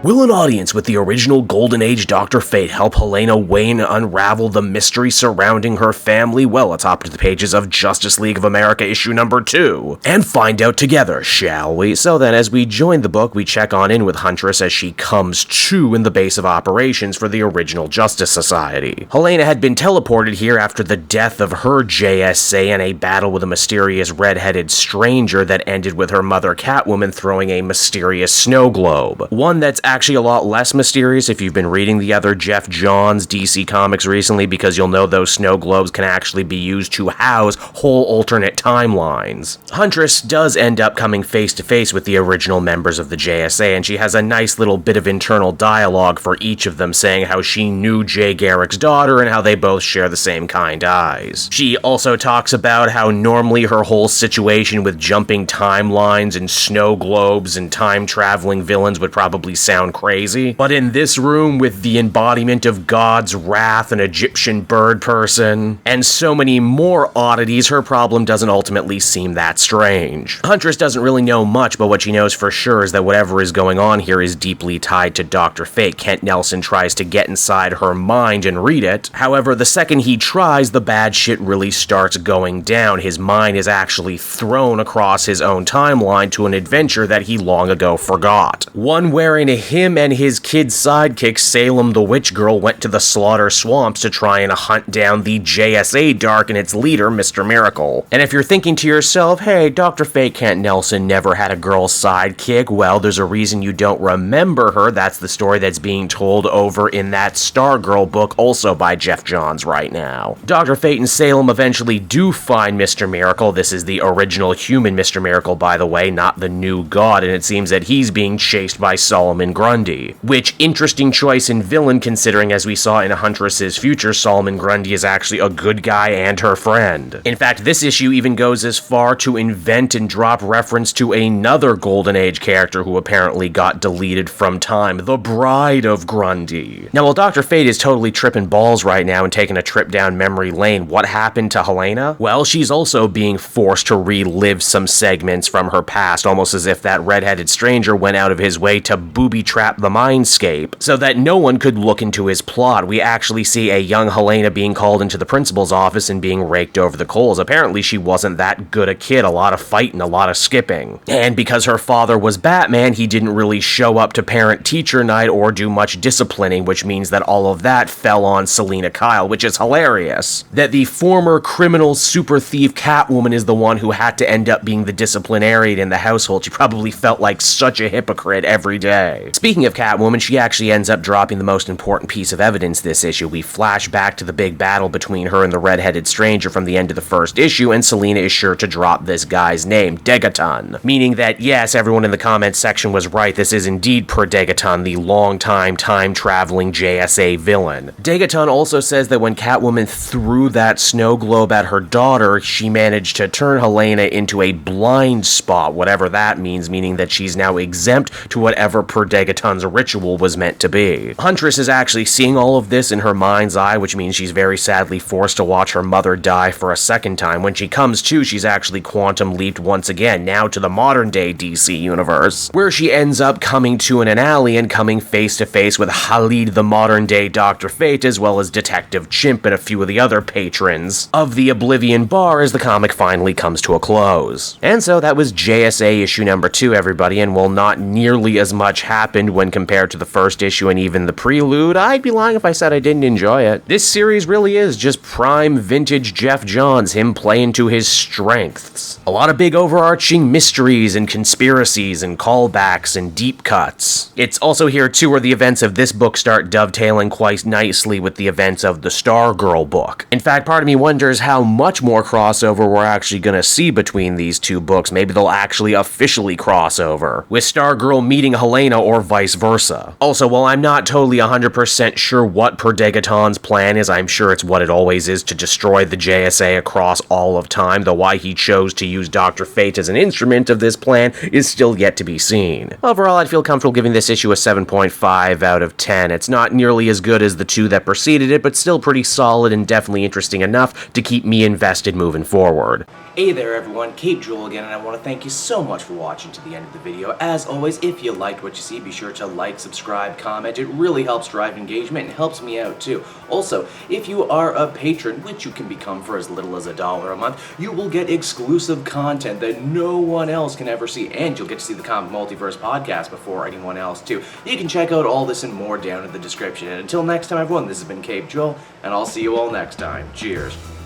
Will an audience with the original Golden Age Dr. Fate help Helena Wayne unravel the mystery surrounding her family? Well, let's hop to the pages of Justice League of America issue number 2 and find out together, shall we? So then, as we join the book, we check on in with Huntress as she comes to in the base of operations for the original Justice Society. Helena had been teleported here after the death of her JSA in a battle with a mysterious red-headed stranger that ended with her mother Catwoman throwing a mysterious snow globe. One that's actually a lot less mysterious if you've been reading the other Jeff Johns DC comics recently, because you'll know those snow globes can actually be used to house whole alternate timelines. Huntress does end up coming face to face with the original members of the JSA, and she has a nice little bit of internal dialogue for each of them, saying how she knew Jay Garrick's daughter and how they both share the same kind eyes. She also talks about how normally her whole situation with jumping timelines and snow globes and time-traveling villains would probably sound crazy, but in this room with the embodiment of God's wrath, an Egyptian bird person, and so many more oddities, her problem doesn't ultimately seem that strange. Huntress doesn't really know much, but what she knows for sure is that whatever is going on here is deeply tied to Dr. Fate. Kent Nelson tries to get inside her mind and read it. However, the second he tries, the bad shit really starts going down. His mind is actually thrown across his own timeline to an adventure that he long ago forgot. One wherein him and his kid sidekick, Salem the Witch Girl, went to the Slaughter Swamps to try and hunt down the JSA Dark and its leader, Mr. Miracle. And if you're thinking to yourself, hey, Dr. Fate Kent Nelson never had a girl sidekick, well, there's a reason you don't remember her. That's the story that's being told over in that Stargirl book, also by Jeff Johns right now. Dr. Fate and Salem eventually do find Mr. Miracle. This is the original human Mr. Miracle, by the way, not the new god, and it seems that he's being chased by Solomon Grundy. Which, interesting choice in villain, considering as we saw in Huntress's future, Solomon Grundy is actually a good guy and her friend. In fact, this issue even goes as far to invent and drop reference to another Golden Age character who apparently got deleted from time, the Bride of Grundy. Now, while Dr. Fate is totally tripping balls right now and taking a trip down memory lane, what happened to Helena? Well, she's also being forced to relive some segments from her past, almost as if that red-headed stranger went out of his way to booby-trap the mindscape so that no one could look into his plot. We actually see a young Helena being called into the principal's office and being raked over the coals. Apparently she wasn't that good a kid, a lot of fighting, a lot of skipping. And because her father was Batman, he didn't really show up to parent-teacher night or do much disciplining, which means that all of that fell on Selina Kyle, which is hilarious. That the former criminal super thief Catwoman is the one who had to end up being the disciplinarian in the household. She probably felt like such a hypocrite every day. Speaking of Catwoman, she actually ends up dropping the most important piece of evidence this issue. We flash back to the big battle between her and the red-headed stranger from the end of the first issue, and Selina is sure to drop this guy's name, Degaton. Meaning that, yes, everyone in the comments section was right, this is indeed Per Degaton, the long-time time-traveling JSA villain. Degaton also says that when Catwoman threw that snow globe at her daughter, she managed to turn Helena into a blind spot, whatever that means, meaning that she's now exempt to whatever Per Degaton's ritual was meant to be. Huntress is actually seeing all of this in her mind's eye, which means she's very sadly forced to watch her mother die for a second time. When she comes to, she's actually quantum leaped once again, now to the modern day DC universe, where she ends up coming to in an alley and coming face to face with Khalid, the modern day Dr. Fate, as well as Detective Chimp and a few of the other patrons of the Oblivion Bar as the comic finally comes to a close. And so that was JSA issue number 2, everybody, and while not nearly as much happened when compared to the first issue and even the prelude, I'd be lying if I said I didn't enjoy it. This series really is just prime vintage Jeff Johns, him playing to his strengths. A lot of big overarching mysteries and conspiracies and callbacks and deep cuts. It's also here too where the events of this book start dovetailing quite nicely with the events of the Stargirl book. In fact, part of me wonders how much more crossover we're actually gonna see between these two books. Maybe they'll actually officially cross over, with Stargirl meeting Helena or vice versa. Also, while I'm not totally 100% sure what Per Degaton's plan is, I'm sure it's what it always is, to destroy the JSA across all of time, though why he chose to use Dr. Fate as an instrument of this plan is still yet to be seen. Overall, I'd feel comfortable giving this issue a 7.5 out of 10. It's not nearly as good as the two that preceded it, but still pretty solid and definitely interesting enough to keep me invested moving forward. Hey there everyone, Cape Jewel again, and I want to thank you so much for watching to the end of the video. As always, if you liked what you see, be be sure to like, subscribe, comment. It really helps drive engagement and helps me out too. Also, if you are a patron, which you can become for as little as $1 a month, you will get exclusive content that no one else can ever see, and you'll get to see the Comic Multiverse podcast before anyone else too. You can check out all this and more down in the description. And until next time, everyone, this has been Cape Joel, and I'll see you all next time. Cheers.